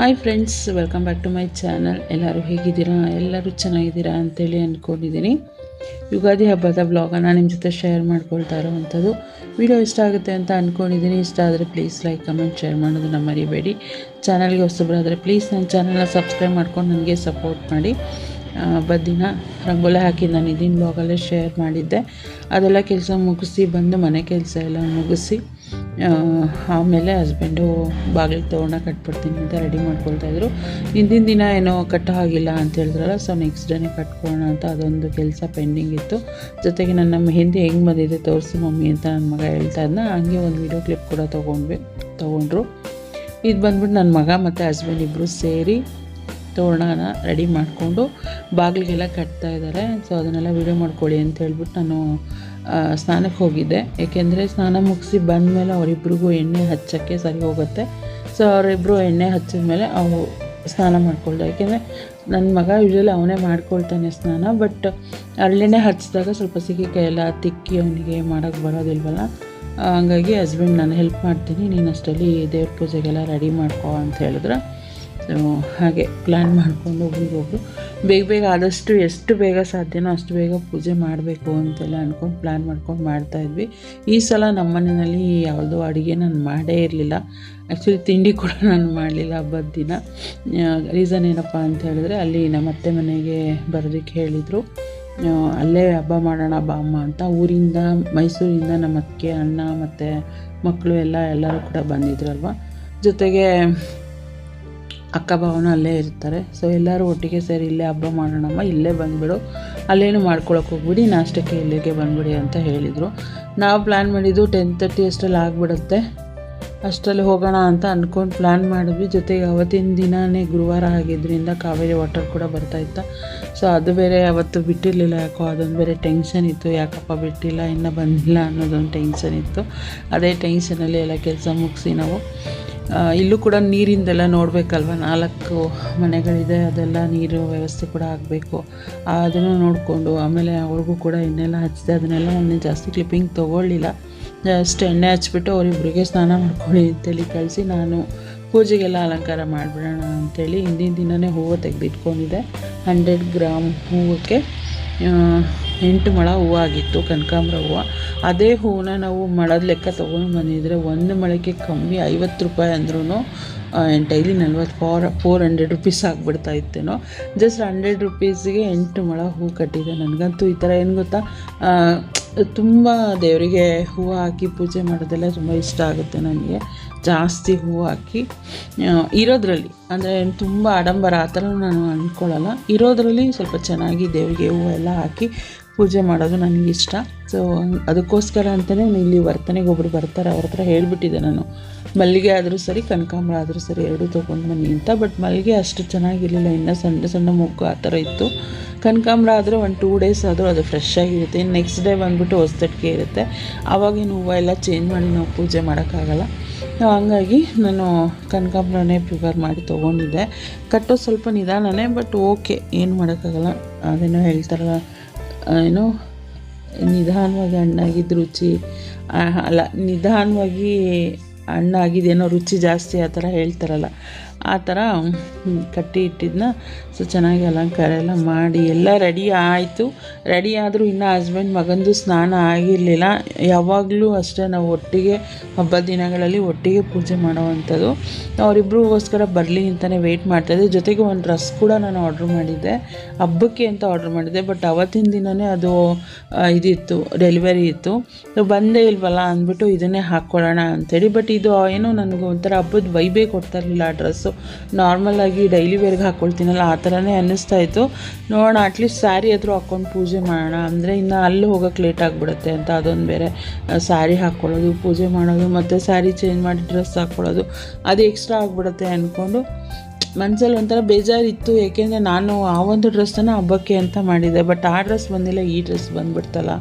Hi friends, welcome back to my channel. ಎಲ್ಲರೂ ಹೇಗಿದ್ದೀರಾ? ಎಲ್ಲರೂ ಚೆನ್ನಾಗಿದ್ದೀರಾ ಅಂತೇಳಿ ಅಂದ್ಕೊಂಡಿದ್ದೀನಿ. ಯುಗಾದಿ ಹಬ್ಬದ ವ್ಲಾಗನ್ನು ನಿಮ್ಮ ಜೊತೆ ಶೇರ್ ಮಾಡ್ಕೊಳ್ತಾ ಇರೋವಂಥದ್ದು. ವಿಡಿಯೋ ಇಷ್ಟ ಆಗುತ್ತೆ ಅಂತ ಅಂದ್ಕೊಂಡಿದ್ದೀನಿ. ಇಷ್ಟ ಆದರೆ ಪ್ಲೀಸ್ ಲೈಕ್, ಕಮೆಂಟ್, ಶೇರ್ ಮಾಡೋದನ್ನು ಮರಿಬೇಡಿ. ಚಾನಲ್ಗೆ ಹೊಸಬರಾದರೆ ಪ್ಲೀಸ್ ನನ್ನ ಚಾನಲ್ನ ಸಬ್ಸ್ಕ್ರೈಬ್ ಮಾಡ್ಕೊಂಡು ನನಗೆ ಸಪೋರ್ಟ್ ಮಾಡಿ. ದಿನ ರಂಗೋಲಿ ಹಾಕಿ ನಾನು ಇದೀನಿ ಬ್ಲಾಗಲ್ಲೇ ಶೇರ್ ಮಾಡಿದ್ದೆ. ಅದೆಲ್ಲ ಕೆಲಸ ಮುಗಿಸಿ ಬಂದು ಮನೆ ಕೆಲಸ ಎಲ್ಲ ಮುಗಿಸಿ ಆಮೇಲೆ ಹಸ್ಬೆಂಡು ಬಾಗಿಲಿಗೆ ತೋರಣ ಕಟ್ಬಿಡ್ತೀನಿ ಅಂತ ರೆಡಿ ಮಾಡ್ಕೊಳ್ತಾಯಿದ್ರು. ಹಿಂದಿನ ದಿನ ಏನೋ ಕಟ್ಟೋ ಹಾಗಿಲ್ಲ ಅಂತ ಹೇಳಿದ್ರಲ್ಲ, ಸೊ ನೆಕ್ಸ್ಟ್ ಡೇನೇ ಕಟ್ಕೊಳ್ಳೋಣ ಅಂತ ಅದೊಂದು ಕೆಲಸ ಪೆಂಡಿಂಗ್ ಇತ್ತು. ಜೊತೆಗೆ ನನ್ನ ಮೆಹಂದಿ ಹೆಂಗೆ ಬಂದಿದೆ ತೋರಿಸಿ ಮಮ್ಮಿ ಅಂತ ನನ್ನ ಮಗ ಹೇಳ್ತಾ ಇದ್ನ. ಹಂಗೆ ಒಂದು ವೀಡಿಯೋ ಕ್ಲಿಪ್ ಕೂಡ ತೊಗೊಂಡ್ರು. ಇದು ಬಂದ್ಬಿಟ್ಟು ನನ್ನ ಮಗ ಮತ್ತು ಹಸ್ಬೆಂಡ್ ಇಬ್ಬರು ಸೇರಿ ತೋರಣನ ರೆಡಿ ಮಾಡಿಕೊಂಡು ಬಾಗಿಲಿಗೆಲ್ಲ ಕಟ್ತಾ ಇದ್ದಾರೆ. ಸೊ ಅದನ್ನೆಲ್ಲ ವೀಡಿಯೋ ಮಾಡ್ಕೊಳ್ಳಿ ಅಂತ ಹೇಳ್ಬಿಟ್ಟು ನಾನು ಸ್ನಾನಕ್ಕೆ ಹೋಗಿದ್ದೆ. ಏಕೆಂದರೆ ಸ್ನಾನ ಮುಗಿಸಿ ಬಂದಮೇಲೆ ಅವರಿಬ್ರಿಗೂ ಎಣ್ಣೆ ಹಚ್ಚೋಕ್ಕೆ ಸರಿ ಹೋಗುತ್ತೆ. ಸೊ ಅವರಿಬ್ಬರು ಎಣ್ಣೆ ಹಚ್ಚಿದ ಮೇಲೆ ಅವು ಸ್ನಾನ ಮಾಡ್ಕೊಳ್ದೆ. ಏಕೆಂದರೆ ನನ್ನ ಮಗ ಯೂಶ್ವಲಿ ಅವನೇ ಮಾಡ್ಕೊಳ್ತಾನೆ ಸ್ನಾನ, ಬಟ್ ಹರಳೆಣ್ಣೆ ಹಚ್ಚಿದಾಗ ಸ್ವಲ್ಪ ಸಿಗಿ ಕೈಯೆಲ್ಲ ತಿಕ್ಕಿ ಅವನಿಗೆ ಮಾಡೋಕ್ಕೆ ಬರೋದಿಲ್ವಲ್ಲ. ಹಂಗಾಗಿ ಹಸ್ಬೆಂಡ್ ನಾನು ಹೆಲ್ಪ್ ಮಾಡ್ತೀನಿ, ನೀನು ಅಷ್ಟರಲ್ಲಿ ದೇವ್ರ ಪೂಜೆಗೆಲ್ಲ ರೆಡಿ ಮಾಡ್ಕೊ ಅಂತ ಹೇಳಿದ್ರೆ. ಸೊ ಹಾಗೆ ಪ್ಲ್ಯಾನ್ ಮಾಡಿಕೊಂಡು ಒಬ್ರಿಗೊಬ್ರು ಬೇಗ ಆದಷ್ಟು ಎಷ್ಟು ಬೇಗ ಸಾಧ್ಯನೋ ಅಷ್ಟು ಬೇಗ ಪೂಜೆ ಮಾಡಬೇಕು ಅಂತೆಲ್ಲ ಅಂದ್ಕೊಂಡು ಪ್ಲ್ಯಾನ್ ಮಾಡ್ಕೊಂಡು ಮಾಡ್ತಾಯಿದ್ವಿ. ಈ ಸಲ ನಮ್ಮ ಮನೆಯಲ್ಲಿ ಯಾವುದೋ ಅಡುಗೆ ನಾನು ಮಾಡೇ ಇರಲಿಲ್ಲ. ಆ್ಯಕ್ಚುಲಿ ತಿಂಡಿ ಕೂಡ ನಾನು ಮಾಡಲಿಲ್ಲ ಹಬ್ಬದ ದಿನ. ರೀಸನ್ ಏನಪ್ಪ ಅಂತ ಹೇಳಿದ್ರೆ, ಅಲ್ಲಿ ನಮ್ಮ ಅತ್ತೆ ಮನೆಗೆ ಬರೋದಕ್ಕೆ ಹೇಳಿದರು. ಅಲ್ಲೇ ಹಬ್ಬ ಮಾಡೋಣ ಬಾ ಅಮ್ಮ ಅಂತ. ಊರಿಂದ ಮೈಸೂರಿಂದ ನಮ್ಮ ಅಕ್ಕೆ, ಅಣ್ಣ ಮತ್ತು ಮಕ್ಕಳು ಎಲ್ಲರೂ ಕೂಡ ಬಂದಿದ್ರಲ್ವ. ಜೊತೆಗೆ ಅಕ್ಕ ಭಾವನ ಅಲ್ಲೇ ಇರ್ತಾರೆ. ಸೊ ಎಲ್ಲರೂ ಒಟ್ಟಿಗೆ ಸೇರಿ ಇಲ್ಲೇ ಹಬ್ಬ ಮಾಡೋಣಮ್ಮ, ಇಲ್ಲೇ ಬಂದುಬಿಡು, ಅಲ್ಲೇನು ಮಾಡ್ಕೊಳಕ್ಕೆ ಹೋಗ್ಬಿಡಿ, ನಾಷ್ಟಕ್ಕೆ ಇಲ್ಲಿಗೆ ಬಂದುಬಿಡಿ ಅಂತ ಹೇಳಿದರು. ನಾವು ಪ್ಲ್ಯಾನ್ ಮಾಡಿದ್ದು 10:30 ಅಷ್ಟರಲ್ಲಿ ಆಗಿಬಿಡುತ್ತೆ. ಅಷ್ಟರಲ್ಲಿ ಹೋಗೋಣ ಅಂತ ಅಂದ್ಕೊಂಡು ಪ್ಲ್ಯಾನ್ ಮಾಡಿದ್ವಿ. ಜೊತೆಗೆ ಅವತ್ತಿನ ದಿನವೇ ಗುರುವಾರ ಆಗಿದ್ದರಿಂದ ಕಾವೇರಿ ವಾಟರ್ ಕೂಡ ಬರ್ತಾಯಿತ್ತು. ಸೊ ಅದು ಬೇರೆ ಅವತ್ತು ಬಿಟ್ಟಿರಲಿಲ್ಲ. ಯಾಕೋ ಅದೊಂದು ಬೇರೆ ಟೆನ್ಷನ್ ಇತ್ತು, ಯಾಕಪ್ಪ ಬಿಟ್ಟಿಲ್ಲ, ಇನ್ನೂ ಬಂದಿಲ್ಲ ಅನ್ನೋದೊಂದು ಟೆನ್ಷನ್ ಇತ್ತು. ಅದೇ ಟೆನ್ಷನಲ್ಲಿ ಎಲ್ಲ ಕೆಲಸ ಮುಗಿಸಿ ನಾವು ಇಲ್ಲೂ ಕೂಡ ನೀರಿಂದೆಲ್ಲ ನೋಡಬೇಕಲ್ವ. 4 ಮನೆಗಳಿದೆ, ಅದೆಲ್ಲ ನೀರು ವ್ಯವಸ್ಥೆ ಕೂಡ ಆಗಬೇಕು. ಅದನ್ನು ನೋಡಿಕೊಂಡು ಆಮೇಲೆ ಅವ್ರಿಗೂ ಕೂಡ ಎಣ್ಣೆಲ್ಲ ಹಚ್ಚಿದೆ. ಅದನ್ನೆಲ್ಲ ನಾನು ಜಾಸ್ತಿ ಕ್ಲಿಪ್ಪಿಂಗ್ ತೊಗೊಳ್ಳಿಲ್ಲ. ಜಸ್ಟ್ ಎಣ್ಣೆ ಹಚ್ಬಿಟ್ಟು ಅವರಿಬ್ಬರಿಗೆ ಸ್ನಾನ ಮಾಡ್ಕೊಳ್ಳಿ ಅಂತೇಳಿ ಕಳಿಸಿ ನಾನು ಪೂಜೆಗೆಲ್ಲ ಅಲಂಕಾರ ಮಾಡಿಬಿಡೋಣ ಅಂಥೇಳಿ ಹಿಂದಿನ ದಿನವೇ ಹೂವು ತೆಗೆದಿಟ್ಕೊಂಡಿದ್ದೆ. 100 ಗ್ರಾಮ್ ಹೂವಕ್ಕೆ 8 ಮೊಳ ಹೂವು ಆಗಿತ್ತು, ಕನಕಾಂಬರ ಹೂವು. ಅದೇ ಹೂವನ್ನ ನಾವು ಮೊಳದ ಲೆಕ್ಕ ತೊಗೊಂಡು ಬಂದಿದ್ರೆ 1 ಮೊಳಕ್ಕೆ ಕಮ್ಮಿ 50 ರೂಪಾಯಿ ಅಂದ್ರೂ ಡೈಲಿ 400 ರುಪೀಸ್ ಆಗಿಬಿಡ್ತಾ ಇತ್ತೇನೋ. ಜಸ್ಟ್ 100 ರುಪೀಸಿಗೆ 8 ಮೊಳ ಹೂವು ಕಟ್ಟಿದೆ. ನನಗಂತೂ ಈ ಥರ ಏನು ಗೊತ್ತಾ, ತುಂಬ ದೇವರಿಗೆ ಹೂವು ಹಾಕಿ ಪೂಜೆ ಮಾಡೋದೆಲ್ಲ ತುಂಬ ಇಷ್ಟ ಆಗುತ್ತೆ ನನಗೆ. ಜಾಸ್ತಿ ಹೂವು ಹಾಕಿ ಇರೋದ್ರಲ್ಲಿ, ಅಂದರೆ ತುಂಬ ಆಡಂಬರ ಆ ಥರ ನಾನು ಅಂದ್ಕೊಳ್ಳಲ್ಲ. ಇರೋದ್ರಲ್ಲಿ ಸ್ವಲ್ಪ ಚೆನ್ನಾಗಿ ದೇವರಿಗೆ ಹೂವು ಎಲ್ಲ ಹಾಕಿ ಪೂಜೆ ಮಾಡೋದು ನನಗಿಷ್ಟ. ಸೊ ಅದಕ್ಕೋಸ್ಕರ ಅಂತಲೇ ಇಲ್ಲಿ ವರ್ತನೆಗೆ ಒಬ್ಬರು ಬರ್ತಾರೆ, ಅವ್ರ ಹತ್ರ ಹೇಳಿಬಿಟ್ಟಿದ್ದೆ ನಾನು, ಮಲ್ಲಿಗೆ ಆದರೂ ಸರಿ ಕನಕಾಂಬರ ಆದರೂ ಸರಿ ಎರಡೂ ತೊಗೊಂಡು ಬನ್ನಿ ಅಂತ. ಬಟ್ ಮಲ್ಲಿಗೆ ಅಷ್ಟು ಚೆನ್ನಾಗಿರಲಿಲ್ಲ, ಇನ್ನೂ ಸಣ್ಣ ಸಣ್ಣ ಮೊಗ್ಗು ಆ ಥರ ಇತ್ತು. ಕನಕಾಂಬರ ಆದರೆ 1-2 ಡೇಸ್ ಆದರೂ ಅದು ಫ್ರೆಶ್ ಆಗಿರುತ್ತೆ. ಇನ್ನು ನೆಕ್ಸ್ಟ್ ಡೇ ಬಂದುಬಿಟ್ಟು ಹೊಸದಕ್ಕೆ ಇರುತ್ತೆ. ಆವಾಗಿನ ಹೂವು ಎಲ್ಲ ಚೇಂಜ್ ಮಾಡಿ ನಾವು ಪೂಜೆ ಮಾಡೋಕ್ಕಾಗಲ್ಲ. ಹಂಗಾಗಿ ನಾನು ಕನಕಾಂಬರನೇ ಪ್ರಿಫರ್ ಮಾಡಿ ತೊಗೊಂಡಿದ್ದೆ. ಕಟ್ಟೋ ಸ್ವಲ್ಪ ನಿಧಾನನೇ, ಬಟ್ ಓಕೆ, ಏನು ಮಾಡೋಕ್ಕಾಗಲ್ಲ. ಅದೇನೋ ಹೇಳ್ತಾರಲ್ಲ, ಏನೋ ನಿಧಾನವಾಗಿ ಹಣ್ಣಾಗಿದ್ದು ರುಚಿ ಅಲ್ಲ, ನಿಧಾನವಾಗಿ ಹಣ್ಣಾಗಿದ್ದೇನೋ ರುಚಿ ಜಾಸ್ತಿ, ಆ ಥರ ಹೇಳ್ತಾರಲ್ಲ, ಆ ಥರ ಕಟ್ಟಿ ಇಟ್ಟಿದ್ದನ್ನ. ಸೊ ಚೆನ್ನಾಗಿ ಅಲಂಕಾರ ಎಲ್ಲ ಮಾಡಿ ಎಲ್ಲ ರೆಡಿ ಆಯಿತು. ರೆಡಿ ಆದರೂ ಇನ್ನೂ ಹಸ್ಬೆಂಡ್ ಮಗಂದು ಸ್ನಾನ ಆಗಿರಲಿಲ್ಲ. ಯಾವಾಗಲೂ ಅಷ್ಟೇ ನಾವು ಒಟ್ಟಿಗೆ ಹಬ್ಬದ ದಿನಗಳಲ್ಲಿ ಒಟ್ಟಿಗೆ ಪೂಜೆ ಮಾಡೋವಂಥದ್ದು. ಅವರಿಬ್ಬರಿಗೋಸ್ಕರ ಬರಲಿ ಅಂತಲೇ ವೆಯ್ಟ್ ಮಾಡ್ತಾಯಿದ್ದೆ. ಜೊತೆಗೆ ಒಂದು ಡ್ರೆಸ್ ಕೂಡ ನಾನು ಆರ್ಡ್ರ್ ಮಾಡಿದ್ದೆ, ಹಬ್ಬಕ್ಕೆ ಅಂತ ಆರ್ಡ್ರ್ ಮಾಡಿದ್ದೆ. ಬಟ್ ಅವತ್ತಿನ ದಿನವೇ ಅದು ಇದಿತ್ತು, ಡೆಲಿವರಿ ಇತ್ತು. ಬಂದೇ ಇಲ್ವಲ್ಲ ಅಂದ್ಬಿಟ್ಟು ಇದನ್ನೇ ಹಾಕ್ಕೊಳ್ಳೋಣ ಅಂಥೇಳಿ. ಬಟ್ ಇದು ಏನೋ ನನಗೆ ಒಂಥರ ಹಬ್ಬದ ವೈಬೇ ಕೊಡ್ತಾ ಇರಲಿಲ್ಲ. ಆ ಡ್ರೆಸ್ಸು ನಾರ್ಮಲಾಗಿ ಡೈಲಿ ವೇರ್ಗೆ ಹಾಕ್ಕೊಳ್ತೀನಲ್ಲ, ಆ ಥರನೇ ಅನ್ನಿಸ್ತಾಯಿತ್ತು. ನೋಡೋಣ, ಅಟ್ಲೀಸ್ಟ್ ಸ್ಯಾರಿ ಆದರೂ ಹಾಕ್ಕೊಂಡು ಪೂಜೆ ಮಾಡೋಣ, ಅಂದರೆ ಇನ್ನು ಅಲ್ಲಿ ಹೋಗೋಕ್ಕೆ ಲೇಟ್ ಆಗಿಬಿಡುತ್ತೆ ಅಂತ ಅದೊಂದು ಬೇರೆ. ಸ್ಯಾರಿ ಹಾಕ್ಕೊಳ್ಳೋದು, ಪೂಜೆ ಮಾಡೋದು, ಮತ್ತು ಸ್ಯಾರಿ ಚೇಂಜ್ ಮಾಡಿ ಡ್ರೆಸ್ ಹಾಕ್ಕೊಳ್ಳೋದು, ಅದು ಎಕ್ಸ್ಟ್ರಾ ಆಗಿಬಿಡುತ್ತೆ ಅಂದ್ಕೊಂಡು ಮನಸ್ಸಲ್ಲಿ ಒಂಥರ ಬೇಜಾರಿತ್ತು. ಏಕೆಂದರೆ ನಾನು ಆ ಒಂದು ಡ್ರೆಸ್ಸನ್ನು ಹಬ್ಬಕ್ಕೆ ಅಂತ ಮಾಡಿದ್ದೆ. ಬಟ್ ಆ ಡ್ರೆಸ್ ಬಂದಿಲ್ಲ, ಈ ಡ್ರೆಸ್ ಬಂದುಬಿಡ್ತಲ್ಲ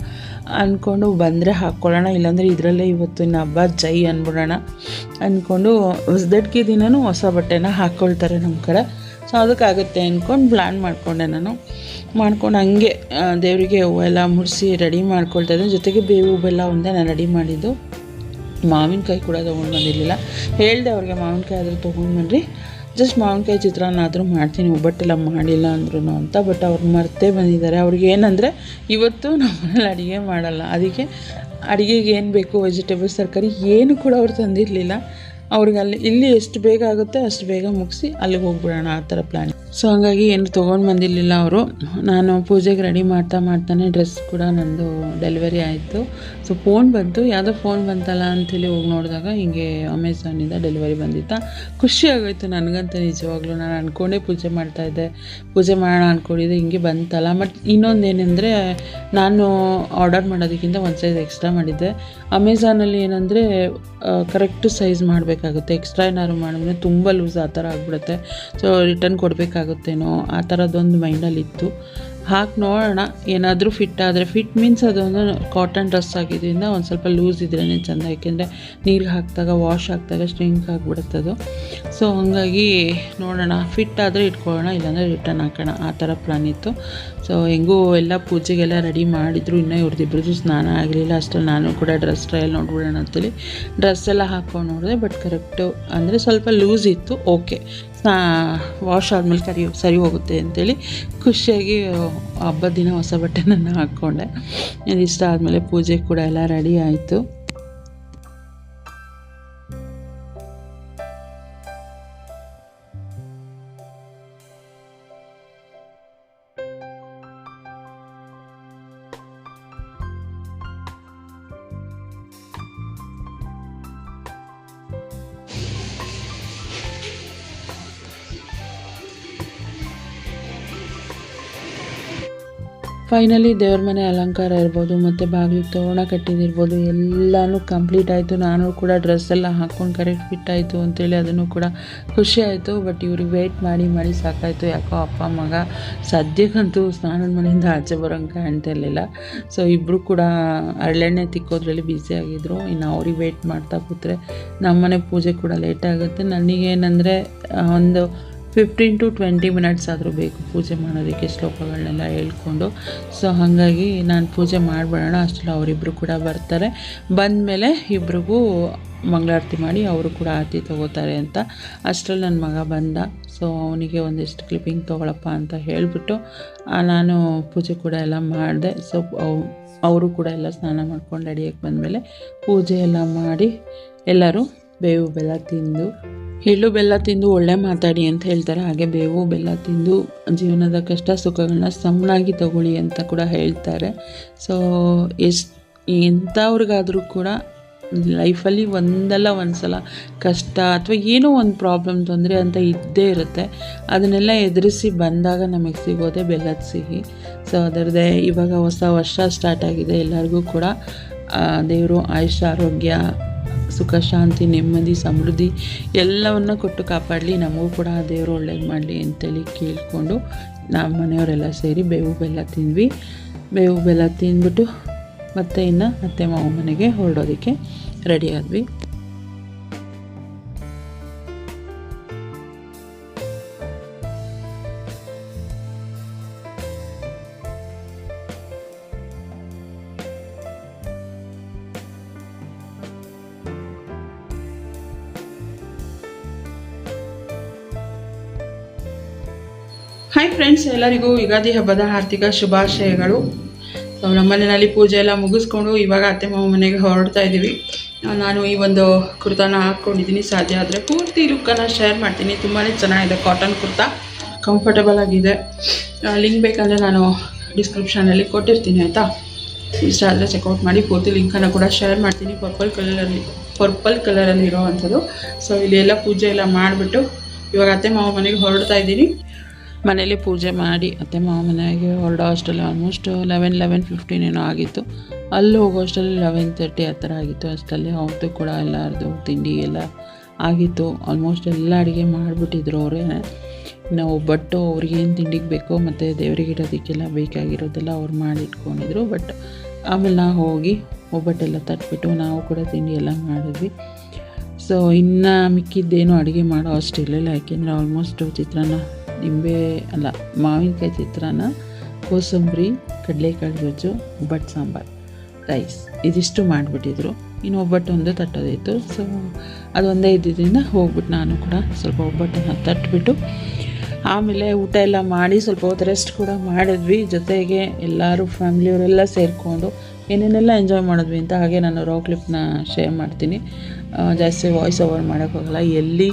ಅಂದ್ಕೊಂಡು ಬಂದರೆ ಹಾಕ್ಕೊಳ್ಳೋಣ, ಇಲ್ಲಾಂದರೆ ಇದರಲ್ಲೇ ಇವತ್ತು ಇನ್ನು ಹಬ್ಬ ಜೈ ಅಂದ್ಬಿಡೋಣ ಅಂದ್ಕೊಂಡು ಹೊಸದಕ್ಕೆ ದಿನವೂ ಹೊಸ ಬಟ್ಟೆನ ಹಾಕ್ಕೊಳ್ತಾರೆ ನಮ್ಮ ಕಡೆ. ಸೊ ಅದಕ್ಕಾಗುತ್ತೆ ಅಂದ್ಕೊಂಡು ಪ್ಲ್ಯಾನ್ ಮಾಡಿಕೊಂಡೆ. ನಾನು ಮಾಡ್ಕೊಂಡು ಹಂಗೆ ದೇವರಿಗೆ ಹೂವೆಲ್ಲ ಮುಡಿಸಿ ರೆಡಿ ಮಾಡ್ಕೊಳ್ತಾಯಿದ್ದೆ. ಜೊತೆಗೆ ಬೇವು ಬೆಲ್ಲ ಒಂದೇ ನಾನು ರೆಡಿ ಮಾಡಿದ್ದು. ಮಾವಿನಕಾಯಿ ಕೂಡ ತೊಗೊಂಡು ಬಂದಿರಲಿಲ್ಲ. ಹೇಳಿದೆ ಅವ್ರಿಗೆ ಮಾವಿನಕಾಯಿ ಆದರೂ ತೊಗೊಂಡು ಬನ್ನಿರಿ, ಜಸ್ಟ್ ಮಾವಿನಕಾಯಿ ಚಿತ್ರಾನ್ನ ಆದರೂ ಮಾಡ್ತೀನಿ, ಒಬ್ಬಟ್ಟೆಲ್ಲ ಮಾಡಿಲ್ಲ ಅಂದ್ರೂ ಅಂತ. ಬಟ್ ಅವ್ರು ಮರ್ತೇ ಬಂದಿದ್ದಾರೆ. ಅವ್ರಿಗೆ ಏನಂದರೆ ಇವತ್ತು ನಮ್ಮ ಮನೇಲಿ ಅಡುಗೆ ಮಾಡಲ್ಲ, ಅದಕ್ಕೆ ಅಡುಗೆಗೆ ಏನು ಬೇಕು ವೆಜಿಟೇಬಲ್ಸ್ ತರಕಾರಿ ಏನು ಕೂಡ ಅವ್ರು ತಂದಿರಲಿಲ್ಲ. ಅವ್ರಿಗೆ ಇಲ್ಲಿ ಎಷ್ಟು ಬೇಗ ಆಗುತ್ತೆ ಅಷ್ಟು ಬೇಗ ಮುಗಿಸಿ ಅಲ್ಲಿಗೆ ಹೋಗ್ಬಿಡೋಣ ಆ ಥರ ಪ್ಲ್ಯಾನ್. ಸೊ ಹಾಗಾಗಿ ಏನು ತೊಗೊಂಡು ಬಂದಿರಲಿಲ್ಲ ಅವರು. ನಾನು ಪೂಜೆಗೆ ರೆಡಿ ಮಾಡ್ತಾನೆ ಡ್ರೆಸ್ ಕೂಡ ನಂದು ಡೆಲಿವರಿ ಆಯಿತು. ಸೊ ಫೋನ್ ಬಂತು, ಯಾವುದೋ ಫೋನ್ ಬಂತಲ್ಲ ಅಂಥೇಳಿ ಹೋಗಿ ನೋಡಿದಾಗ ಹಿಂಗೆ ಅಮೆಝಾನಿಂದ ಡೆಲಿವರಿ ಬಂದಿತ್ತು. ಖುಷಿ ಆಗೋಯ್ತು ನನಗಂತ ನಿಜವಾಗ್ಲೂ. ನಾನು ಅಂದ್ಕೊಂಡೇ ಪೂಜೆ ಮಾಡೋಣ ಅಂದ್ಕೊಂಡಿದ್ದೆ, ಹಿಂಗೆ ಬಂತಲ್ಲ. ಬಟ್ ಇನ್ನೊಂದೇನೆಂದರೆ ನಾನು ಆರ್ಡರ್ ಮಾಡೋದಕ್ಕಿಂತ ಒಂದು ಸೈಜ್ ಎಕ್ಸ್ಟ್ರಾ ಮಾಡಿದ್ದೆ. ಅಮೆಝಾನಲ್ಲಿ ಏನಂದರೆ ಕರೆಕ್ಟು ಸೈಜ್ ಮಾಡಬೇಕಾಗುತ್ತೆ, ಎಕ್ಸ್ಟ್ರಾ ಏನಾದ್ರು ಮಾಡಿದ್ರೆ ತುಂಬ ಲೂಸ್ ಆ ಥರ ಆಗಿಬಿಡುತ್ತೆ. ಸೊ ರಿಟರ್ನ್ ಕೊಡಬೇಕಾಗುತ್ತೇನೋ ಆ ಥರದ್ದೊಂದು ಮೈಂಡಲ್ಲಿತ್ತು. ಹಾಕಿ ನೋಡೋಣ, ಏನಾದರೂ ಫಿಟ್ ಆದರೆ, ಫಿಟ್ ಮೀನ್ಸ್ ಅದೊಂದು ಕಾಟನ್ ಡ್ರೆಸ್ ಆಗಿದ್ದರಿಂದ ಒಂದು ಸ್ವಲ್ಪ ಲೂಸ್ ಇದ್ರೇ ಚೆಂದ, ಯಾಕೆಂದರೆ ನೀರಿಗೆ ಹಾಕಿದಾಗ ವಾಶ್ ಹಾಕಿದಾಗ ಸ್ಟ್ರಿಂಕ್ ಆಗಿಬಿಡುತ್ತೆ ಅದು. ಸೊ ಹಾಗಾಗಿ ನೋಡೋಣ, ಫಿಟ್ ಆದರೆ ಇಟ್ಕೊಳ್ಳೋಣ, ಇಲ್ಲಾಂದರೆ ರಿಟರ್ನ್ ಹಾಕೋಣ ಆ ಥರ ಪ್ಲಾನ್ ಇತ್ತು. ಸೊ ಹೆಂಗೂ ಎಲ್ಲ ಪೂಜೆಗೆಲ್ಲ ರೆಡಿ ಮಾಡಿದ್ರು, ಇನ್ನೂ ಇವ್ರದ್ದಿಬ್ರದ್ದು ಸ್ನಾನ ಆಗಲಿಲ್ಲ. ಅಷ್ಟರಲ್ಲಿ ನಾನು ಕೂಡ ಡ್ರೆಸ್ ಟ್ರಯಲ್ ನೋಡ್ಬಿಡೋಣ ಅಂತೇಳಿ ಡ್ರೆಸ್ ಎಲ್ಲ ಹಾಕ್ಕೊಂಡು ನೋಡಿದೆ. ಬಟ್ ಕರೆಕ್ಟು ಅಂದರೆ ಸ್ವಲ್ಪ ಲೂಸ್ ಇತ್ತು, ಓಕೆ, ವಾಶ್ ಆದಮೇಲೆ ಸರಿ ಹೋಗುತ್ತೆ ಅಂತೇಳಿ ಖುಷಿಯಾಗಿ ಹಬ್ಬದ ದಿನ ಹೊಸ ಬಟ್ಟೆನ ಹಾಕ್ಕೊಂಡೆ. ಇಷ್ಟ ಆದಮೇಲೆ ಪೂಜೆ ಕೂಡ ಎಲ್ಲ ರೆಡಿ ಆಯಿತು. ಫೈನಲಿ ದೇವ್ರ ಮನೆ ಅಲಂಕಾರ ಇರ್ಬೋದು ಮತ್ತು ಬಾಗಿಲಿಗೆ ತೋರಣ ಕಟ್ಟಿದಿರ್ಬೋದು ಎಲ್ಲನೂ ಕಂಪ್ಲೀಟ್ ಆಯಿತು. ನಾನು ಕೂಡ ಡ್ರೆಸ್ ಎಲ್ಲ ಹಾಕ್ಕೊಂಡು ಕರೆಕ್ಟ್ ಫಿಟ್ ಆಯಿತು ಅಂತೇಳಿ ಅದನ್ನು ಕೂಡ ಖುಷಿ ಆಯಿತು. ಬಟ್ ಇವ್ರಿಗೆ ವೆಯ್ಟ್ ಮಾಡಿ ಸಾಕಾಯಿತು. ಯಾಕೋ ಅಪ್ಪ ಮಗ ಸದ್ಯಕ್ಕಂತೂ ಸ್ನಾನದ ಮನೆಯಿಂದ ಆಚೆ ಬರೋಂಗೆ ಕಾಣ್ತಾ ಇರಲಿಲ್ಲ. ಸೊ ಇಬ್ಬರು ಕೂಡ ಹರಳೆಣ್ಣೆ ತಿಕ್ಕೋದ್ರಲ್ಲಿ ಬ್ಯುಸಿ ಆಗಿದ್ದರು. ಇನ್ನು ಅವ್ರಿಗೆ ವೆಯ್ಟ್ ಮಾಡ್ತಾ ಕೂತ್ರೆ ನಮ್ಮನೆ ಪೂಜೆ ಕೂಡ ಲೇಟ್ ಆಗುತ್ತೆ. ನನಗೇನೆಂದರೆ ಒಂದು 15 to 20 ಮಿನಿಟ್ಸ್ ಆದರೂ ಬೇಕು ಪೂಜೆ ಮಾಡೋದಕ್ಕೆ, ಶ್ಲೋಕಗಳನ್ನೆಲ್ಲ ಹೇಳ್ಕೊಂಡು. ಸೊ ಹಾಗಾಗಿ ನಾನು ಪೂಜೆ ಮಾಡಿಬಿಡೋಣ, ಅಷ್ಟರಲ್ಲಿ ಅವರಿಬ್ಬರು ಕೂಡ ಬರ್ತಾರೆ. ಬಂದಮೇಲೆ ಇಬ್ರಿಗೂ ಮಂಗಳಾರತಿ ಮಾಡಿ ಅವರು ಕೂಡ ಆರತಿ ತೊಗೋತಾರೆ ಅಂತ. ಅಷ್ಟರಲ್ಲಿ ನನ್ನ ಮಗ ಬಂದ. ಸೊ ಅವನಿಗೆ ಒಂದಿಷ್ಟು ಕ್ಲಿಪ್ಪಿಂಗ್ ತೊಗೊಳಪ್ಪ ಅಂತ ಹೇಳಿಬಿಟ್ಟು ನಾನು ಪೂಜೆ ಕೂಡ ಎಲ್ಲ ಮಾಡಿದೆ. ಸೊ ಅವರು ಕೂಡ ಎಲ್ಲ ಸ್ನಾನ ಮಾಡ್ಕೊಂಡು ರೆಡಿಯಾಗಿ ಬಂದಮೇಲೆ ಪೂಜೆ ಎಲ್ಲ ಮಾಡಿ ಎಲ್ಲರೂ ಬೇವು ಬೆಲ್ಲ ತಿಂದು, ಎಳ್ಳು ಬೆಲ್ಲ ತಿಂದು ಒಳ್ಳೆ ಮಾತಾಡಿ ಅಂತ ಹೇಳ್ತಾರೆ. ಹಾಗೆ ಬೇವು ಬೆಲ್ಲ ತಿಂದು ಜೀವನದ ಕಷ್ಟ ಸುಖಗಳನ್ನ ಸಮನಾಗಿ ತಗೊಳ್ಳಿ ಅಂತ ಕೂಡ ಹೇಳ್ತಾರೆ. ಸೊ ಎಂಥವ್ರಿಗಾದರೂ ಕೂಡ ಲೈಫಲ್ಲಿ ಒಂದಲ್ಲ ಒಂದು ಸಲ ಕಷ್ಟ ಅಥವಾ ಏನೋ ಒಂದು ಪ್ರಾಬ್ಲಮ್ ತೊಂದರೆ ಅಂತ ಇದ್ದೇ ಇರುತ್ತೆ. ಅದನ್ನೆಲ್ಲ ಎದುರಿಸಿ ಬಂದಾಗ ನಮಗೆ ಸಿಗೋದೇ ಬೆಲ್ಲದ ಸಿಹಿ. ಸೊ ಅದರದ್ದೇ ಇವಾಗ ಹೊಸ ವರ್ಷ ಸ್ಟಾರ್ಟ್ ಆಗಿದೆ. ಎಲ್ಲರಿಗೂ ಕೂಡ ದೇವರು ಆಯುಷ್ಯ, ಆರೋಗ್ಯ, ಸುಖ, ಶಾಂತಿ, ನೆಮ್ಮದಿ, ಸಮೃದ್ಧಿ ಎಲ್ಲವನ್ನು ಕೊಟ್ಟು ಕಾಪಾಡಲಿ. ನಮಗೂ ಕೂಡ ಆ ದೇವರು ಒಳ್ಳೇದು ಮಾಡಲಿ ಅಂತೇಳಿ ಕೇಳಿಕೊಂಡು ನಾವು ಮನೆಯವರೆಲ್ಲ ಸೇರಿ ಬೇವು ಬೆಲ್ಲ ತಿಂದ್ವಿ. ಬೇವು ಬೆಲ್ಲ ತಿಂದ್ಬಿಟ್ಟು ಮತ್ತೆ ಇನ್ನು ಅತ್ತೆ ಮಾವ ಮನೆಗೆ ಹೊರಡೋದಕ್ಕೆ ರೆಡಿ ಆದ್ವಿ. ಹಾಯ್ ಫ್ರೆಂಡ್ಸ್, ಎಲ್ಲರಿಗೂ ಯುಗಾದಿ ಹಬ್ಬದ ಆರ್ಥಿಕ ಶುಭಾಶಯಗಳು. ಸೊ ನಮ್ಮನೆಯಲ್ಲಿ ಪೂಜೆ ಎಲ್ಲ ಮುಗಿಸ್ಕೊಂಡು ಇವಾಗ ಅತ್ತೆ ಮಾವ ಮನೆಗೆ ಹೊರಡ್ತಾ ಇದ್ದೀವಿ. ನಾನು ಈ ಒಂದು ಕುರ್ತಾನ ಹಾಕ್ಕೊಂಡಿದ್ದೀನಿ. ಸಾಧ್ಯ ಆದರೆ ಪೂರ್ತಿ ಲುಕ್ಕನ್ನು ಶೇರ್ ಮಾಡ್ತೀನಿ. ತುಂಬಾ ಚೆನ್ನಾಗಿದೆ, ಕಾಟನ್ ಕುರ್ತಾ, ಕಂಫರ್ಟಬಲ್ ಆಗಿದೆ. ಲಿಂಕ್ ಬೇಕಂದರೆ ನಾನು ಡಿಸ್ಕ್ರಿಪ್ಷನಲ್ಲಿ ಕೊಟ್ಟಿರ್ತೀನಿ, ಆಯಿತಾ? ಇಷ್ಟ ಆದರೆ ಚೆಕ್ಔಟ್ ಮಾಡಿ. ಪೂರ್ತಿ ಲಿಂಕನ್ನು ಕೂಡ ಶೇರ್ ಮಾಡ್ತೀನಿ. ಪರ್ಪಲ್ ಕಲರಲ್ಲಿ ಇರೋವಂಥದ್ದು. ಸೊ ಇಲ್ಲಿ ಎಲ್ಲ ಪೂಜೆ ಎಲ್ಲ ಮಾಡಿಬಿಟ್ಟು ಇವಾಗ ಅತ್ತೆ ಮಾವ ಮನೆಗೆ ಹೊರಡ್ತಾ ಇದ್ದೀನಿ. ಮನೇಲಿ ಪೂಜೆ ಮಾಡಿ ಅತ್ತೆ ಮಾವ ಮನೆಗೆ ಹೊರಡೋ ಅಷ್ಟರಲ್ಲಿ ಆಲ್ಮೋಸ್ಟ್ 11:15 ಏನೋ ಆಗಿತ್ತು. ಅಲ್ಲಿ ಹೋಗೋ ಅಷ್ಟರಲ್ಲಿ 11:30 ಆ ಥರ ಆಗಿತ್ತು. ಅಷ್ಟರಲ್ಲಿ ಅವ್ರದ್ದು ಕೂಡ ಎಲ್ಲರದು ತಿಂಡಿ ಎಲ್ಲ ಆಗಿತ್ತು. ಆಲ್ಮೋಸ್ಟ್ ಎಲ್ಲ ಅಡುಗೆ ಮಾಡಿಬಿಟ್ಟಿದ್ರು ಅವರೇ. ಇನ್ನು ಒಬ್ಬಟ್ಟು ಅವ್ರಿಗೇನು ತಿಂಡಿಗೆ ಬೇಕೋ ಮತ್ತು ದೇವರಿಗೆ ಇಡೋದಕ್ಕೆಲ್ಲ ಬೇಕಾಗಿರೋದೆಲ್ಲ ಅವ್ರು ಮಾಡಿಟ್ಕೊಂಡಿದ್ರು. ಬಟ್ ಆಮೇಲೆ ನಾವು ಹೋಗಿ ಒಬ್ಬಟ್ಟೆಲ್ಲ ತಟ್ಬಿಟ್ಟು ನಾವು ಕೂಡ ತಿಂಡಿ ಎಲ್ಲ ಮಾಡಿದ್ವಿ. ಸೊ ಇನ್ನು ಮಿಕ್ಕಿದ್ದೇನು ಅಡುಗೆ ಮಾಡೋ ಅಷ್ಟಿರಲಿಲ್ಲ, ಯಾಕೆಂದರೆ ಆಲ್ಮೋಸ್ಟ್ ಚಿತ್ರಾನ್ನ, ಮಾವಿನಕಾಯಿ ಚಿತ್ರಾನ್ನ, ಕೋಸಂಬರಿ, ಕಡಲೆಕಾಳು ಗೊಜ್ಜು, ಒಬ್ಬಟ್ಟು ಸಾಂಬಾರು, ರೈಸ್ ಇದಿಷ್ಟು ಮಾಡಿಬಿಟ್ಟಿದ್ರು. ಇನ್ನು ಒಬ್ಬಟ್ಟೊಂದು ತಟ್ಟೋದಿತ್ತು. ಸೊ ಅದೊಂದೇ ಇದ್ದಿದ್ದರಿಂದ ಹೋಗ್ಬಿಟ್ಟು ನಾನು ಕೂಡ ಸ್ವಲ್ಪ ಒಬ್ಬಟ್ಟನ್ನು ತಟ್ಟಿಬಿಟ್ಟು ಆಮೇಲೆ ಊಟ ಎಲ್ಲ ಮಾಡಿ ಸ್ವಲ್ಪ ಹೊತ್ತು ರೆಸ್ಟ್ ಕೂಡ ಮಾಡಿದ್ವಿ. ಜೊತೆಗೆ ಎಲ್ಲರೂ ಫ್ಯಾಮಿಲಿಯವರೆಲ್ಲ ಸೇರಿಕೊಂಡು ಏನೇನೆಲ್ಲ ಎಂಜಾಯ್ ಮಾಡಿದ್ವಿ ಅಂತ ಹಾಗೆ ನಾನು ರಾ ಕ್ಲಿಪ್ನ ಶೇರ್ ಮಾಡ್ತೀನಿ. ಜಾಸ್ತಿ ವಾಯ್ಸ್ ಓವರ್ ಮಾಡೋಕ್ಕಾಗಲ್ಲ, ಎಲ್ಲಿ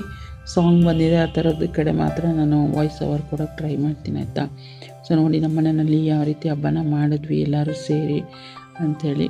ಸಾಂಗ್ ಬಂದಿದೆ ಆ ಥರದ ಕಡೆ ಮಾತ್ರ ನಾನು ವಾಯ್ಸ್ ಓವರ್ ಕೊಡೋಕ್ಕೆ ಟ್ರೈ ಮಾಡ್ತೀನಿ ಆಯಿತಾ. ಸೊ ನೋಡಿ ನಮ್ಮ ಮನೆಯಲ್ಲಿ ಯಾವ ರೀತಿ ಹಬ್ಬನ ಮಾಡಿದ್ವಿ ಎಲ್ಲರೂ ಸೇರಿ ಅಂಥೇಳಿ.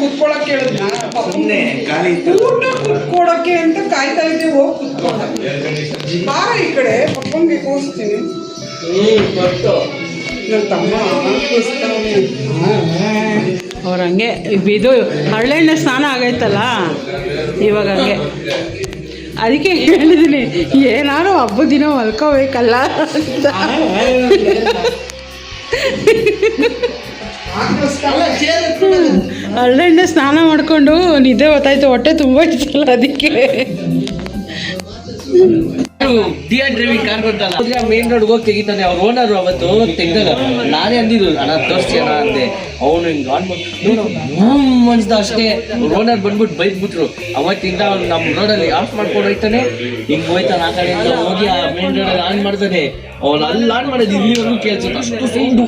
ಕುತ್ಕೊಳಕ್ಕೆ ಕುತ್ಕೊಳಕ್ಕೆ ಅಂತ ಕಾಯ್ತಾ ಇದ್ದೀವಿ. ಹೋಗಿ ಕುತ್ಕೊಂಡ ಬಾರ ಈ ಕಡೆ ಪಪ್ಪಂಗೆ ಕೂರಿಸ್ತೀನಿ. ನನ್ನ ತಮ್ಮ ಅವ್ರು ಹಂಗೆ ಇದು ಹರಳೆಣ್ಣೆ ಸ್ನಾನ ಆಗೈತಲ್ಲ ಇವಾಗ, ಹಂಗೆ ಅದಕ್ಕೆ ಹೇಳಿದ್ದೀನಿ ಏನಾರು ಹಬ್ಬದ ದಿನ ಮಲ್ಕೋಬೇಕಲ್ಲ ಅಂತ. ಹರಳೆಣ್ಣೆ ಸ್ನಾನ ಮಾಡಿಕೊಂಡು ನಿದ್ದೆ ಗೊತ್ತಾಯ್ತು, ಹೊಟ್ಟೆ ತುಂಬ ಇರ್ತಲ್ಲ ಅದಕ್ಕೆ. ಡ್ರೈವಿಂಗ್ ಕಾರ್ ಕೊಡ್ತಲ್ಲ ಮೇನ್ ರೋಡ್ ಹೋಗಿ ತೆಗಿತಾನೆ ಅವ್ರ ಓನರ್. ಅವತ್ತು ತೆಗ್ದಾಗ ನಾನೇ ಅಂದಿದ್ದು ಅಣ್ಣ ತೋರಿಸಿ ಅಣ್ಣ ಅಂದೆ. ಅವನು ಹಿಂಗೆ ಆನ್ ಅನ್ಸ್ದ ಅಷ್ಟೇ. ಓನರ್ ಬಂದ್ಬಿಟ್ಟು ಬೈದ್ಬಿಟ್ರು. ಅವತ್ತಿಂದ ಅವ್ನು ನಮ್ಮ ರೋಡಲ್ಲಿ ಆಫ್ ಮಾಡ್ಕೊಂಡು ಹೋಯ್ತಾನೆ, ಹಿಂಗೆ ಹೋಯ್ತಾನೆ ಆ ಕಡೆಯಿಂದ ಹೋಗಿ ಆ ಮೇನ್ ರೋಡಲ್ಲಿ ಆನ್ ಮಾಡ್ತಾನೆ. ಅವನು ಅಲ್ಲಿ ಆನ್ ಮಾಡೋದು ಇಲ್ಲಿವರೆಗೂ ಕೇಳ್ಸುತ್ತೆ, ಅಷ್ಟು ಸೌಂಡು.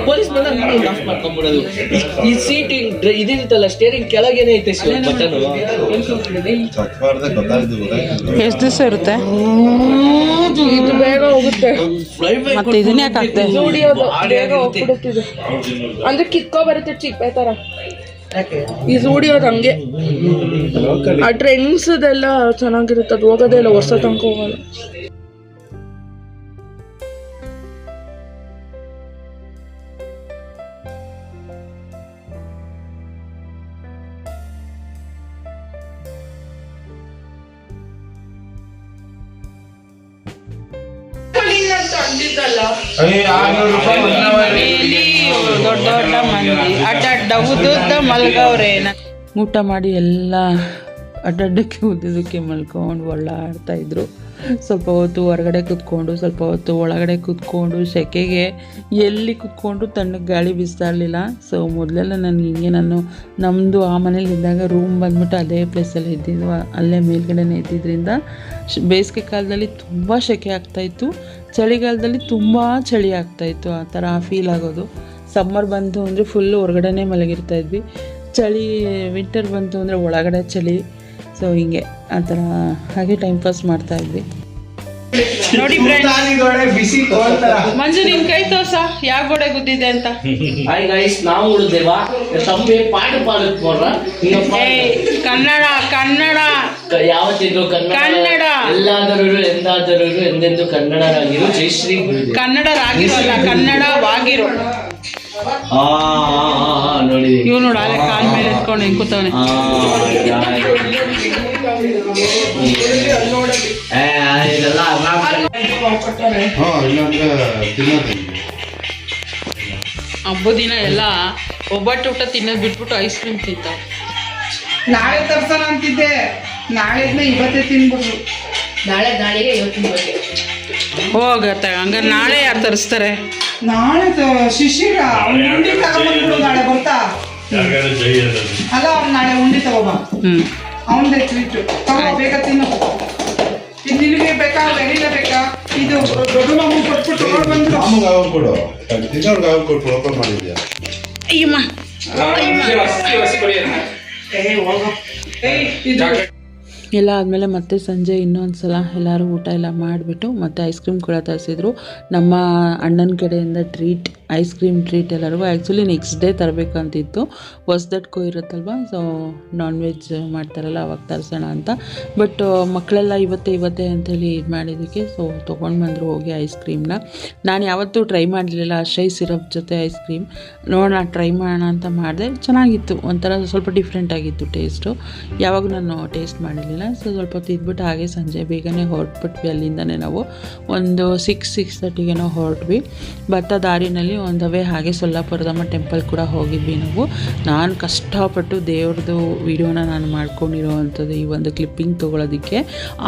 ಪೊಲೀಸ್ ಬಂದಾಗ ಆಫ್ ಮಾಡ್ಕೊಂಡ್ಬಿಡೋದು. ಈ ಸೀಟ್ ಇದಿರುತ್ತಲ್ಲ ಸ್ಟೇರಿಂಗ್ ಕೆಳಗೇನೆ ಐತೆ ಬಟನ್. ಎಷ್ಟು ದಿವಸ ಇರುತ್ತೆ ಇದು? ಬೇಗ ಹೋಗುತ್ತೆ. ಮತ್ತೆ ಇದನ್ನ ಯಾಕೆ ಹಾಕ್ತೆ? ಬೇಗ ಹೋಗ್ಬಿಡುತ್ತಿದೆ ಅಂದ್ರೆ ಕಿತ್ಕೊ ಬರುತ್ತೆ ಚಿಪ್ಪೆ ತರ. ಈ ಜೂಡಿಯೋದು ಹಂಗೆ ಆ ಟ್ರೆಂಡ್ಸ್ದೆಲ್ಲ ಚೆನ್ನಾಗಿರುತ್ತೆ, ಅದು ಹೋಗೋದೇ ಇಲ್ಲ, ವರ್ಷ ತನಕ ಹೋಗಲ್ಲ. ದೊಡ್ಡ ದೊಡ್ಡ ಮಂದಿ ಅಡ್ಡ ಉದ್ದುದ್ದ ಮಲ್ಗವ್ರೇನ. ಊಟ ಮಾಡಿ ಎಲ್ಲ ಅಡ್ಡಡ್ಡಕ್ಕೆ ಉದ್ದಕ್ಕೆ ಮಲ್ಕೊಂಡು ಒಳ್ಳಾಡ್ತಾಯಿದ್ರು. ಸ್ವಲ್ಪ ಹೊತ್ತು ಹೊರಗಡೆ ಕೂತ್ಕೊಂಡು ಸ್ವಲ್ಪ ಹೊತ್ತು ಒಳಗಡೆ ಕೂತ್ಕೊಂಡು ಸೆಕೆಗೆ ಎಲ್ಲಿ ಕೂತ್ಕೊಂಡು ತಣ್ಣಗೆ ಗಾಳಿ ಬೀಸ್ತಾ ಇರಲಿಲ್ಲ. ಸೊ ಮೊದಲೆಲ್ಲ ನನಗೆ ಹಿಂಗೆ ನಮ್ಮದು ಆ ಮನೇಲಿ ಇದ್ದಾಗ ರೂಮ್ ಬಂದ್ಬಿಟ್ಟು ಅದೇ ಪ್ಲೇಸಲ್ಲಿ ಇದ್ದಿದ್ದು, ಅಲ್ಲೇ ಮೇಲ್ಗಡೆನೇ ಇದ್ದಿದ್ದರಿಂದ ಬೇಸಿಗೆ ಕಾಲದಲ್ಲಿ ತುಂಬ ಸೆಕೆ ಆಗ್ತಾಯಿತ್ತು, ಚಳಿಗಾಲದಲ್ಲಿ ತುಂಬ ಚಳಿ ಆಗ್ತಾಯಿತ್ತು. ಆ ಥರ ಫೀಲ್ ಆಗೋದು. ಸಮ್ಮರ್ ಬಂತು ಅಂದರೆ ಫುಲ್ಲು ಹೊರಗಡೆನೇ ಮಲಗಿರ್ತಾಯಿದ್ವಿ, ಚಳಿ ವಿಂಟರ್ ಬಂತು ಅಂದರೆ ಒಳಗಡೆ ಚಳಿ. ಸೊ ಹಿಂಗೆ ಆ ಥರ ಹಾಗೆ ಟೈಮ್ ಪಾಸ್ ಮಾಡ್ತಾಯಿದ್ವಿ. ನೋಡಿ ಮಂಜು ನಿನ್ ಕೈ ತೋರ್ಸ ಯಾವ ಗೋಡೆ ಗುದ್ದಿದೆ ಅಂತ. ನಾವು ಉಳಿದೇವಾ ತಂಬೆ ಪಾಡು ಕನ್ನಡ ಕನ್ನಡ ಯಾವತ್ತಿದ್ರು ಕನ್ನಡ ಎಲ್ಲಾದರೂ ಎಂದಾದರೂ ಎಂದೆಂದು ಕನ್ನಡರಾಗಿರು. ಜಯಶ್ರೀ ಕನ್ನಡರಾಗಿರೋಲ್ಲ ಕನ್ನಡವಾಗಿರೋ. ನೋಡಿ ಇವ್ ನೋಡ ಅಲ್ಲೇ ಕಾಲ್ ಮೇಲೆ ಎತ್ಕೊಂಡು ಹೆಂಗ್ ಕೂತವನೆ. ಹಬ್ಬದ ದಿನ ಎಲ್ಲ ಒಬ್ಬಟ್ಟು ಊಟ ತಿನ್ನೋದು ಬಿಟ್ಬಿಟ್ಟು ಐಸ್ ಕ್ರೀಮ್ ತಿಂತಾವ. ನಾಳೆ ತರ್ಸೋಣ ಅಂತಿದ್ದೆ, ನಾಳೆದ್ನ ಇವತ್ತೇ ತಿನ್ಬಿಟ್ರು. ನಾಳೆಗೆ ಇವತ್ತಿನ ಬಗ್ಗೆ ಹೋಗತ್ತೆ. ಹಂಗಾರೆ ನಾಳೆ ಯಾರು ತರಿಸ್ತಾರೆ? ನಾಳೆ ಶಿಶಿರ ಅವ್ನು ಉಂಡಿ ತಗೊಂಡ್ಬಿಡು, ನಾಳೆ ಬರ್ತಾ ಅಲ್ಲ. ಅವ್ನು ನಾಳೆ ಉಂಡಿ ತಗೋಬಾ, ಅವನದೇ ಟ್ರೀಟ್ ತಗೋ, ಬೇಗ ತಿನ್ನು. ನಿನಗೆ ಬೇಕಾ ವೆನಿಲಾ ಬೇಕಾ ಇದು ದೊಡ್ಡ ಮಾಮೂಲು ಕೊಟ್ಬಿಟ್ಟು ತಗೊಂಡು ಬಂದ್ರು ಮಾಮೂಗೆ ಆವಾಗ ಕೊಡು ತಿನ್ನೋರ್ಗೆ ಆವಾಗ ಕೊಟ್ಟು ಓಪನ್ ಮಾಡಿದ್ಯಾ ಅಯ್ಯಮ್ಮ ಎಲ್ಲ ಆದಮೇಲೆ ಮತ್ತೆ ಸಂಜೆ ಇನ್ನೊಂದು ಸಲ ಎಲ್ಲರೂ ಊಟ ಎಲ್ಲ ಮಾಡಿಬಿಟ್ಟು ಮತ್ತೆ ಐಸ್ ಕ್ರೀಮ್ ಕೂಡ ತರಿಸಿದ್ರು ನಮ್ಮ ಅಣ್ಣನ ಕಡೆಯಿಂದ ಟ್ರೀಟ್ ಐಸ್ ಕ್ರೀಮ್ ಟ್ರೀಟ್ ಎಲ್ಲರಿಗೂ ಆ್ಯಕ್ಚುಲಿ ನೆಕ್ಸ್ಟ್ ಡೇ ತರಬೇಕಂತಿತ್ತು ಹೊಸ್ದಟ್ಕೋ ಇರುತ್ತಲ್ವ ಸೊ ನಾನ್ ವೆಜ್ ಮಾಡ್ತಾರಲ್ಲ ಅವಾಗ ತರಿಸೋಣ ಅಂತ ಬಟ್ ಮಕ್ಕಳೆಲ್ಲ ಇವತ್ತೇ ಅಂತೇಳಿ ಇದು ಮಾಡಿದ್ದಕ್ಕೆ ಸೊ ತೊಗೊಂಡು ಬಂದರು ಹೋಗಿ ಐಸ್ ಕ್ರೀಮ್ನ ನಾನು ಯಾವತ್ತೂ ಟ್ರೈ ಮಾಡಲಿಲ್ಲ ಶೈ ಸಿರಪ್ ಜೊತೆ ಐಸ್ ಕ್ರೀಮ್ ನೋಡೋಣ ಟ್ರೈ ಮಾಡೋಣ ಅಂತ ಮಾಡಿದೆ ಚೆನ್ನಾಗಿತ್ತು ಒಂಥರ ಸ್ವಲ್ಪ ಡಿಫ್ರೆಂಟ್ ಆಗಿತ್ತು ಟೇಸ್ಟು ಯಾವಾಗ ನಾನು ಟೇಸ್ಟ್ ಮಾಡಿರಲಿಲ್ಲ ಸೊ ಸ್ವಲ್ಪ ತಿದ್ಬಿಟ್ಟು ಹಾಗೆ ಸಂಜೆ ಬೇಗನೆ ಹೊರಟ್ಬಿಟ್ವಿ ಅಲ್ಲಿಂದನೇ ನಾವು ಒಂದು 6:30ಗೆ ಹೊರಟ್ವಿ ಬರ್ತಾ ದಾರಿನಲ್ಲಿ ಒಂದವೇ ಹಾಗೆ ಸೊಲ್ಲಾಪುರದಮ್ಮ ಟೆಂಪಲ್ ಕೂಡ ಹೋಗಿದ್ವಿ ನಾವು ನಾನು ಕಷ್ಟಪಟ್ಟು ದೇವ್ರದ್ದು ವಿಡಿಯೋನ ನಾನು ಮಾಡ್ಕೊಂಡಿರೋ ಅಂಥದ್ದು ಈ ಒಂದು ಕ್ಲಿಪ್ಪಿಂಗ್ ತೊಗೊಳೋದಕ್ಕೆ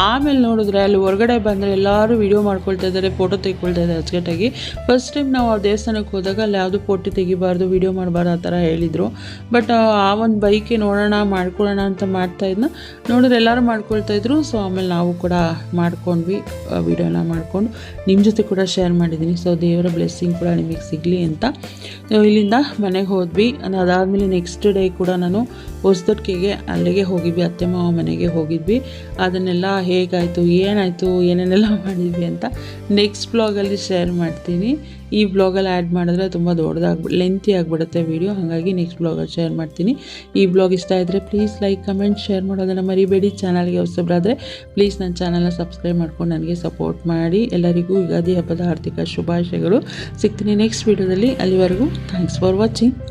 ಆಮೇಲೆ ನೋಡಿದ್ರೆ ಅಲ್ಲಿ ಹೊರಗಡೆ ಬಂದರೆ ಎಲ್ಲರೂ ವಿಡಿಯೋ ಮಾಡ್ಕೊಳ್ತಾ ಇದ್ದಾರೆ ಫೋಟೋ ತೆಗೆದುಕೊಳ್ತಾ ಇದ್ದಾರೆ ಅಚ್ಚುಕಟ್ಟಾಗಿ ಫಸ್ಟ್ ಟೈಮ್ ನಾವು ಆ ದೇವಸ್ಥಾನಕ್ಕೆ ಹೋದಾಗ ಅಲ್ಲಿ ಯಾವುದು ಫೋಟೋ ತೆಗಿಬಾರ್ದು ವಿಡಿಯೋ ಮಾಡಬಾರ್ದು ಆ ಥರ ಹೇಳಿದರು ಬಟ್ ಆ ಒಂದು ಬೈಕೆ ನೋಡೋಣ ಮಾಡ್ಕೊಳ್ಳೋಣ ಅಂತ ಮಾಡ್ತಾಯಿದ್ನ ನೋಡಿದ್ರೆ ಎಲ್ಲರೂ ಮಾಡ್ಕೊಳ್ತಾ ಇದ್ರು ಸೊ ಆಮೇಲೆ ನಾವು ಕೂಡ ಮಾಡ್ಕೊಂಡ್ವಿ ವಿಡಿಯೋನ ಮಾಡ್ಕೊಂಡು ನಿಮ್ಮ ಜೊತೆ ಕೂಡ ಶೇರ್ ಮಾಡಿದ್ದೀನಿ ಸೊ ದೇವರ ಬ್ಲೆಸ್ಸಿಂಗ್ ಕೂಡ ನಿಮಗೆ ಸಿಗಲಿ ಅಂತ ಇಲ್ಲಿಂದ ಮನೆಗೆ ಹೋದ್ವಿ ಅದಾದಮೇಲೆ ನೆಕ್ಸ್ಟ್ ಡೇ ಕೂಡ ನಾನು ಹೊಸದಟ್ಕೆಗೆ ಅಲ್ಲಿಗೆ ಹೋಗಿದ್ವಿ ಅತ್ತೆ ಮಾವ ಮನೆಗೆ ಹೋಗಿದ್ವಿ ಅದನ್ನೆಲ್ಲ ಹೇಗಾಯಿತು ಏನಾಯಿತು ಏನೇನೆಲ್ಲ ಮಾಡಿದ್ವಿ ಅಂತ ನೆಕ್ಸ್ಟ್ ಬ್ಲಾಗಲ್ಲಿ ಶೇರ್ ಮಾಡ್ತೀನಿ ಈ ಬ್ಲಾಗಲ್ಲಿ ಆ್ಯಡ್ ಮಾಡಿದ್ರೆ ತುಂಬ ಲೆಂತಿ ಆಗಿಬಿಡುತ್ತೆ ವೀಡಿಯೋ ಹಾಗಾಗಿ ನೆಕ್ಸ್ಟ್ ಬ್ಲಾಗಲ್ಲಿ ಶೇರ್ ಮಾಡ್ತೀನಿ ಈ ಬ್ಲಾಗ್ ಇಷ್ಟ ಇದ್ದರೆ ಪ್ಲೀಸ್ ಲೈಕ್ ಕಮೆಂಟ್ ಶೇರ್ ಮಾಡೋದನ್ನು ಮರಿಬೇಡಿ ಚಾನಲ್ಗೆ ಹೊಸಬರಾದರೆ ಪ್ಲೀಸ್ ನನ್ನ ಚಾನಲ್ನ ಸಬ್ಸ್ಕ್ರೈಬ್ ಮಾಡ್ಕೊಂಡು ನನಗೆ ಸಪೋರ್ಟ್ ಮಾಡಿ ಎಲ್ಲರಿಗೂ ಯುಗಾದಿ ಹಬ್ಬದ ಆರ್ಥಿಕ ಶುಭಾಶಯಗಳು ಸಿಗ್ತೀನಿ ನೆಕ್ಸ್ಟ್ ವೀಡಿಯೋದಲ್ಲಿ ಅಲ್ಲಿವರೆಗೂ ಥ್ಯಾಂಕ್ಸ್ ಫಾರ್ ವಾಚಿಂಗ್